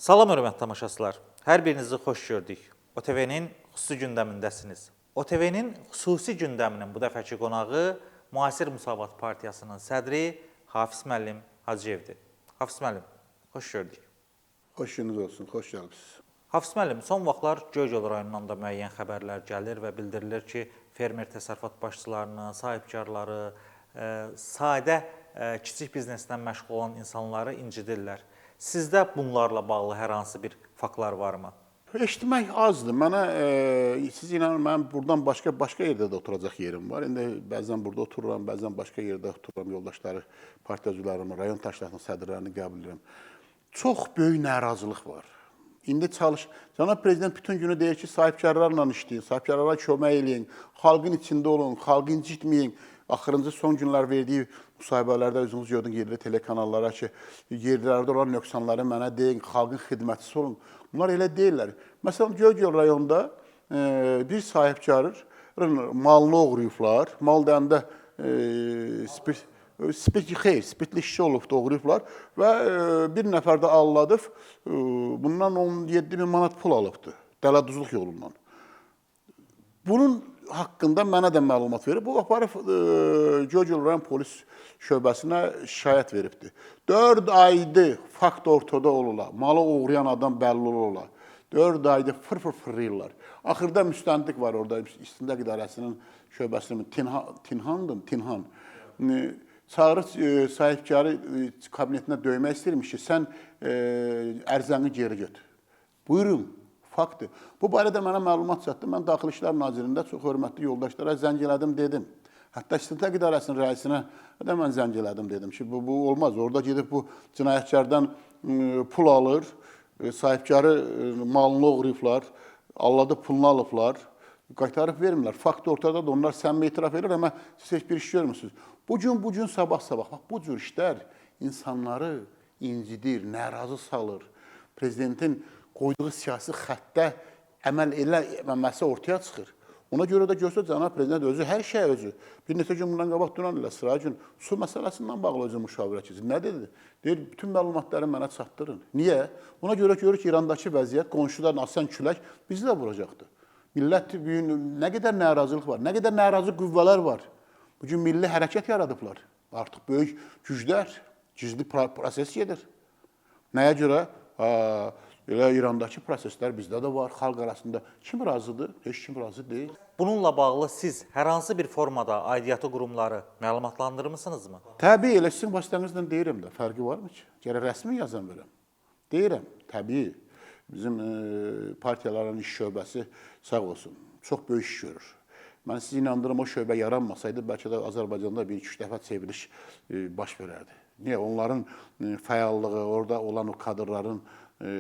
Salam hörmətli tamaşaçılar. Hər birinizi xoş gördük. OTV-nin xüsusi gündəmindəsiniz. OTV-nin xüsusi gündəminin bu dəfəki qonağı Müasir Müsavat Partiyasının sədri Hafiz müəllim Hacıyevdir. Hafiz müəllim, xoş gördük. Xoş gününüz olsun, xoş gəlmişsiniz. Hafiz müəllim, son vaxtlar Göygöl rayonundan da müəyyən xəbərlər gəlir və bildirilir ki, fermer təsərrüfat başçılarını, sahibkarları, sadə kiçik bizneslə məşğul olan insanları incidirlər. Sizdə bunlarla bağlı hər hansı bir faktlar varmı? Eşitmək azdır. Mənə, siz inanın, mənim buradan başqa yerdə də oturacaq yerim var. İndi bəzən burada otururam, bəzən başqa yerdə otururam, yoldaşları, partiya üzvlərimi, rayon təşkilatının sədrlərini qəbul edirəm. Çox böyük narazılıq var. İndi Cənab Prezident bütün günü deyir ki, sahibkarlarla işləyin, sahibkarlara kömək eləyin, xalqın içində olun, xalqı incitməyin. Axırıncı son günlər verdiyi müsahibələrdə özünüz gördün yerli telekanallara ki, yerlərdə olan nöqsanları mənə deyin, xalqın xidmətçisi olun. Bunlar elə deyirlər. Məsələn, Göygöl rayonunda bir sahibkarın malını oğruyublar. Mal deyəndə spirtli şişə olub doğrayıblar və bir nəfər də alladıb, bundan 17 bin manat pul alıbdır, dələduzluq yolundan. Bunun haqqında mənə də məlumat verib, bu aparıb Göygöl rayon polis şöbəsinə şikayət veribdir. 4 aydır fakt ortada olurlar, malı oğrayan adam bəlli olurlar. 4 aydır fırlayırlar. Axırda müstəntiq var orada, İstintaq İdarəsinin şöbəsinin Tinhan. Çağırır sahibkarı kabinetinə döymək istəyirmiş ki, sən ərzəni geri götür. Buyurun, faktdır. Bu barədə mənə məlumat çatdı. Mən Daxili İşlər Nazirliyində çox hörmətli yoldaşlara zəng elədim, dedim. Hətta İstintaq İdarəsinin rəisinə də mən zəng elədim, dedim ki, bu olmaz. Orada gedib bu cinayətkardan pul alır, sahibkarı malını oğrayıblar, alladıb pulunu alıblar, qaytarıb vermirlər. Fakt ortadadır, onlar səmimi etiraf edir, amma siz heç bir iş görmürsünüz. Bugün, sabah. Bu cür işlər insanları incidir, narazı salır. Prezidentin qoyduğu siyasi xəttə əməl eləməməsi ortaya çıxır. Ona görə də görsə, Cənab Prezident özü, hər şey özü. Bir neçə gün bundan qabaq duran ilə sıra gün su məsələsindən bağlı özü müşavirə keçir. Nə dedi? Deyir, bütün məlumatları mənə çatdırın. Niyə? Ona görə görür ki, İrandakı vəziyyət, qonşudan asan külək bizi də vuracaqdır. Millət nə qədər narazılıq var, nə qədər narazı qüvvələr var. Bugün milli hərəkət yaradıblar. Artıq böyük güclər, gizli proses gedir. Nəyə görə? Elə İrandakı proseslər bizdə də var, xalq arasında. Kim razıdır? Heç kim razı deyil. Bununla bağlı siz hər hansı bir formada aidiyyatı qurumları məlumatlandırmısınızmı? Təbii, elə sizin vasitənizlə deyirəm də, fərqi varmı ki? Gərək rəsmi yazan verəm. Deyirəm, təbii. Bizim partiyaların iş şöbəsi sağ olsun, çox böyük iş görür. Mən sizi inandırım, o şöbə yaranmasaydı, bəlkə də Azərbaycanda 1-2 dəfə çevriliş baş verərdi. Niyə? Onların fəallığı, orada olan o kadrların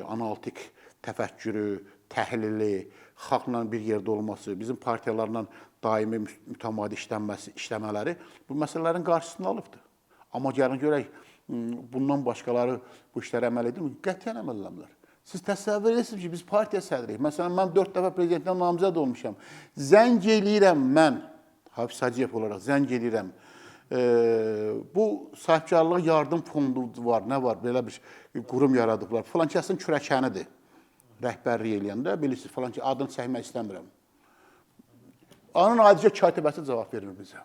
analitik təfəkkürü, təhlili, xalqla bir yerdə olması, bizim partiyalarla daimi mütəmadi işləmələri bu məsələlərin qarşısını alıbdır. Amma gəlin görək, bundan başqaları bu işlərə əməl edir mi? Qətiyyən əməl eləmirlər. Siz təsəvvür edirsiniz ki, biz partiya sədriyik. Məsələn, mən 4 dəfə prezidentdən namizəd olmuşam. Zəng eləyirəm mən, Hafiz Hacıyev olaraq zəng eləyirəm. Bu sahibkarlıq yardım fondu var, nə var, belə bir qurum yaradıblar. Falan kəsin kürəkənidir. Rəhbərlik eləyəndə, bilirsiniz, falan ki, adını çəkmək istəmirəm. Onun adicə katibəsi cavab vermir bizə.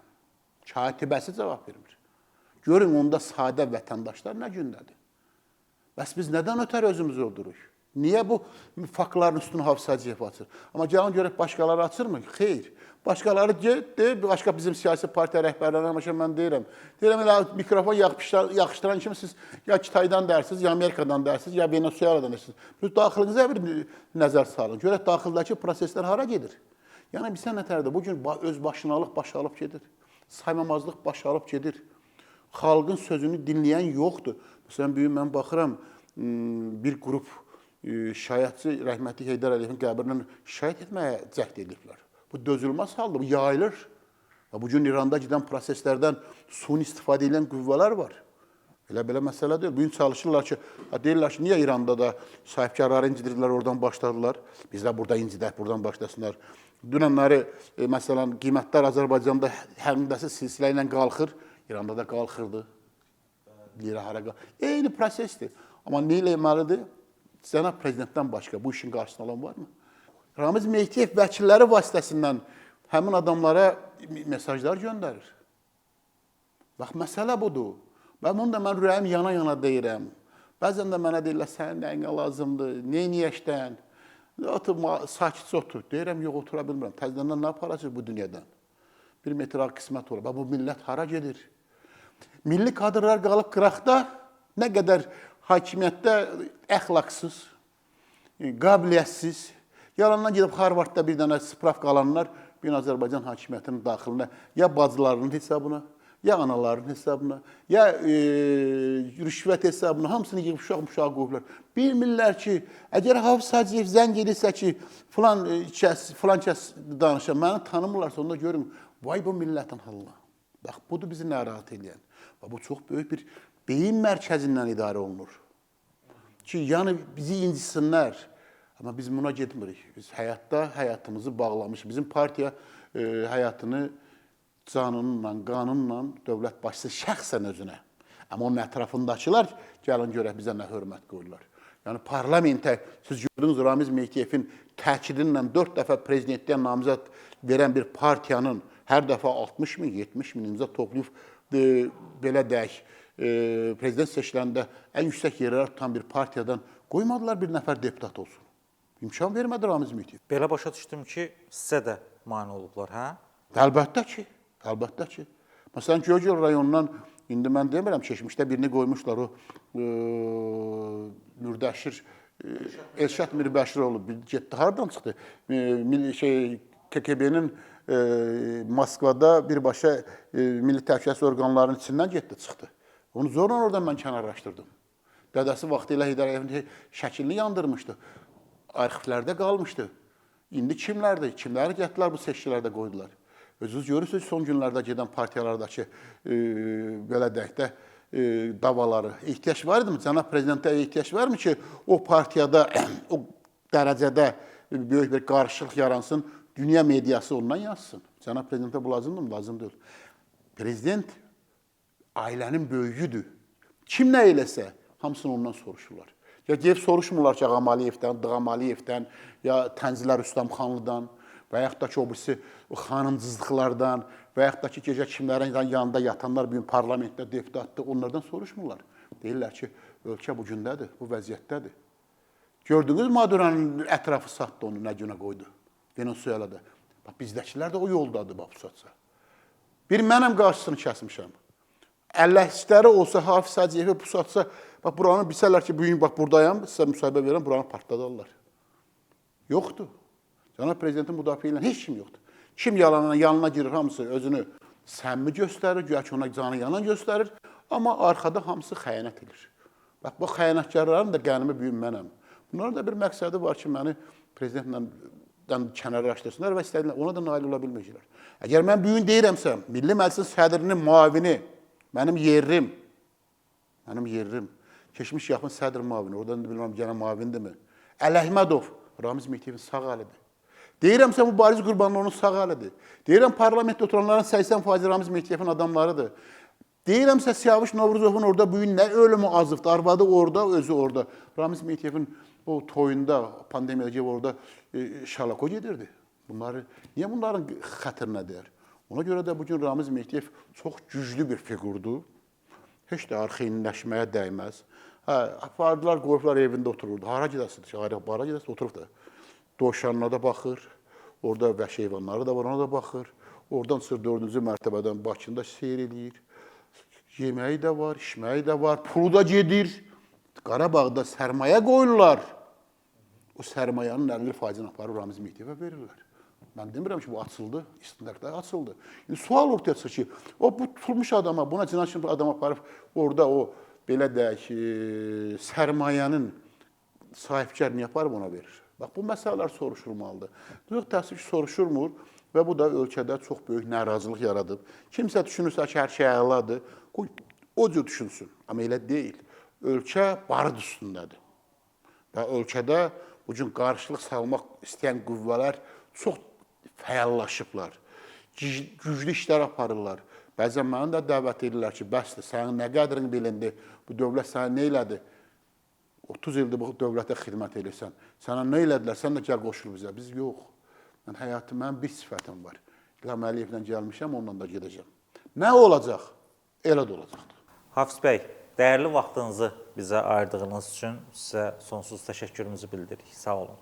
Katibəsi cavab vermir. Görün, onda sadə vətəndaşlar nə gündədir? Bəs biz nədən ötər özümüzü öldürürük? Niyə bu faktların üstünü Hafiz Hacıyev açır? Amma gəlin görək, başqaları açırmı? Xeyr. Başqaları deyir, başqa bizim siyasi partiya rəhbərlərinə mən deyirəm. Deyirəm, elə mikrofon yaxışdıran kimi siz ya Kitaydan dərsiniz, ya Amerikadan dərsiniz, ya Venezueladan dərsiniz. Daxilınıza bir nəzər salın. Görək, daxildəki proseslər hara gedir? Yəni, bizə nətərdir? Bugün öz başınalıq baş alıb gedir. Saymamazlıq baş alıb gedir. Xalqın sözünü dinləyən yoxdur. Məsələn, mən baxıram, bir qrup şikayətçi rəhmətli Heydər Əliyevin qəbrindən şikayət etməyə cəhd ediblər. Bu dözülməz haldır, bu yayılır. Bugün İranda gedən proseslərdən suni istifadə edən qüvvələr var. Elə-belə məsələ deyil. Bugün çalışırlar ki, deyirlər ki, niyə İranda da sahibkarları incidirlər, oradan başladılar. Biz də burada incidək, buradan başlasınlar. Dünənləri, məsələn, qiymətlər Azərbaycanda həmdəsi silsilə ilə qalxır, İranda da qalxırdı. Lira hara qalxır. Eyni prosesdir. Amma nə eləməlidir? cənab prezidentdən başqa bu işin qarşısını alan varmı? Ramiz Mehdiyev vəkilləri vasitəsindən həmin adamlara mesajlar göndərir. Bax, məsələ budur. Və bunu da mən ürəyim yana-yana deyirəm. Bəzən də mənə deyirlər, sənin nəyinə lazımdır, neyniyəşdən? Otur, sakitcə otur. Deyirəm, yox, otura bilmirəm. Təzədən nə aparacaq bu dünyadan? Bir metral qismət olur. Bu millət hara gedir? Milli kadrlar qalıb qıraqda, nə qədər hakimiyyətdə əxlaqsız, qabiliyyətsiz, yalandan gedib Harvardda bir dənə spravka alanlar bir Azərbaycan hakimiyyətinin daxilinə ya bacılarının hesabına, ya anaların hesabına, ya rüşvət hesabına hamısını yığıb uşaq qoyublar. Bilmirlər ki, əgər Hafiz Hacıyev zəng edirsə ki, filan kəs danışa, məni tanımırlarsa, onda görün, vay bu millətin halına. Bax, budur bizi narahat edən. Bu çox böyük bir beyin mərkəzindən idarə olunur. Ki, yəni bizi incisinlər. Amma biz buna getmirik. Biz həyatda həyatımızı bağlamışıq. Bizim partiya həyatını canınla, qanınla dövlət başçısı şəxsən özünə. Amma onun ətrafındakılar gəlin görək bizə nə hörmət qoyurlar. Yəni parlamentə siz gördünüz Ramiz Mehdiyevin təkidinlə 4 dəfə prezidentliyə namizəd verən bir partiyanın hər dəfə 60 min, 70 min imza toplayıb belə deyək, prezident seçiləndə ən yüksək yerlərə tutan bir partiyadan qoymadılar bir nəfər deputat olsun. İmkan vermədi Ramiz Mehdiyev. Belə başa düşdüm ki, sizə də mane olublar, hə? Əlbəttə ki, əlbəttə ki. Məsələn, Göygöl rayonundan, indi mən demirəm, keçmişdə birini qoymuşlar, o Mürdəşir, Elşad Mirbəşiroğlu, getdi, haradan çıxdı? KKB-nin Moskvada birbaşa milli təhlükəsizlik orqanlarının içindən getdi, çıxdı. Onu zorla oradan mən kənarlaşdırdım. Dədəsi vaxtilə Heydər Əliyevin şəklini yandırmışdı. Arxivlərdə qalmışdı. İndi kimlərdir? Kimləri getdilər bu seçkilərdə qoydular? Özünüz görürsünüz son günlərdə gedən partiyalardakı belə deyək də davaları. Ehtiyac var idimi? Cənab prezidentə ehtiyac varmı ki, o partiyada o dərəcədə böyük bir qarşılıq yaransın, dünya mediası ondan yazsın. Cənab prezidentə bu lazımdır mı? Lazım deyil. Prezident ailənin böyüyüdür. Kim nə eləsə, hamısını ondan soruşurlar. Ya gelib soruşmurlar ki, Ağam Aliyevdən, Dığam Aliyevdən, ya Tənzilər Rüstəmxanlıdan və yaxud da ki, o birisi xanımcızlıqlardan və yaxud da ki, gecə kimlərin yanında yatanlar bir gün parlamentdə deputatdır, onlardan soruşmurlar. Deyirlər ki, ölkə bu gündədir, bu vəziyyətdədir. Gördünüz Maduranın ətrafı satdı onu, nə günə qoydu Venezuelada. Bax, bizdəkilər də o yoldadır, bax, bu satsa. Bir mənəm qarşısını kəsmişəm. Əlləşləri olsa, Hafiz Hacıyevi bu satsa, bax, buranı bilsələr ki, bugün bax, buradayam, sizə müsahibə verirəm, buranı partladarlar. Yoxdur. Cənab prezidentin müdafiə ilə heç kim yoxdur. Kim yanına girir, hamısı özünü səmimi göstərir, güya ki, ona canı yanan göstərir, amma arxada hamısı xəyanət edir. Bax, bu xəyanətkarların da qənimi büyüm mənəm. Bunların da bir məqsədi var ki, məni prezidentlə kənarlaşdırsınlar və istədilər, ona da nail ola bilməyəcəklər. Əgər mən bugün deyirəmsə, Milli Məclisin sədrinin müavini, mənim yerim, keçmiş yaxın sədr müavini, oradan da bilməm, gələn müavindirmi? Ələhmədov, Ramiz Mehdiyevin sağ əlidir. Deyirəmsə, bu Bariz Qurbanlı onun sağ əlidir. Deyirəm, parlamentdə oturanların 80% Ramiz Mehdiyevin adamlarıdır. Deyirəmsə, Siyavuş Novruzovun orada bugün nə ölümü azıqdır, arvadı orada, özü orada. Ramiz Mehdiyevin o toyunda, pandemiyada orada şalako gedirdi. Niyə bunların xətrinə deyər? Ona görə də bugün Ramiz Mehdiyev çox güclü bir fiqurdur. Heç də arxeynləşməyə dəyməz. Apardılar, qoyublar evində otururdu. Hara gedəsidir? Hara gedəsidir? Oturub da. Dovşanına da baxır. Orada vəhşi heyvanları da var, ona da baxır. Oradan çıxır 4-cü mərtəbədən Bakında seyr eləyir. Yeməyi də var, içməyi də var, pulu da gedir. Qarabağda sərmayə qoyurlar. O sərmayanın 50%-ni aparıb Ramiz Mehdiyevə verirlər. Mən demirəm ki, bu açıldı, istintaqda açıldı. İndi sual ortaya çıxır ki, o bu tutulmuş adama, buna cinayət adam aparıb orada o, belə deyək, sərmayənin sahibkar niyə aparıb ona verir? Bax, bu məsələlər soruşulmalıdır. Yox, təəssüf ki, soruşulmur və bu da ölkədə çox böyük narazılıq yaradıb. Kimsə düşünürsə ki, hər şey əladır, o cür düşünsün. Amma elə deyil. Ölkə barıd üstündədir. Və ölkədə bu gün qarşılıq salmaq istəyən qüvvələr çox fəallaşıblar. Güclü işlər aparırlar. Bəzən mənə də dəvət edirlər ki, bəsdir, sənin nə qədrin bilindi, bu dövlət səni nə elədi? 30 ildir bu dövlətə xidmət edirsən. Sənə nə elədilər? Sən də gəl qoşul bizə. Biz yox. Mən həyatım, mənim bir sifətim var. İlham Əliyevlə gəlmişəm, onunla da gedəcəm. Nə olacaq? Elə də olacaqdır. Hafiz bəy, dəyərli vaxtınızı bizə ayırdığınız üçün sizə sonsuz təşəkkürümüzü bildiririk. Sağ olun.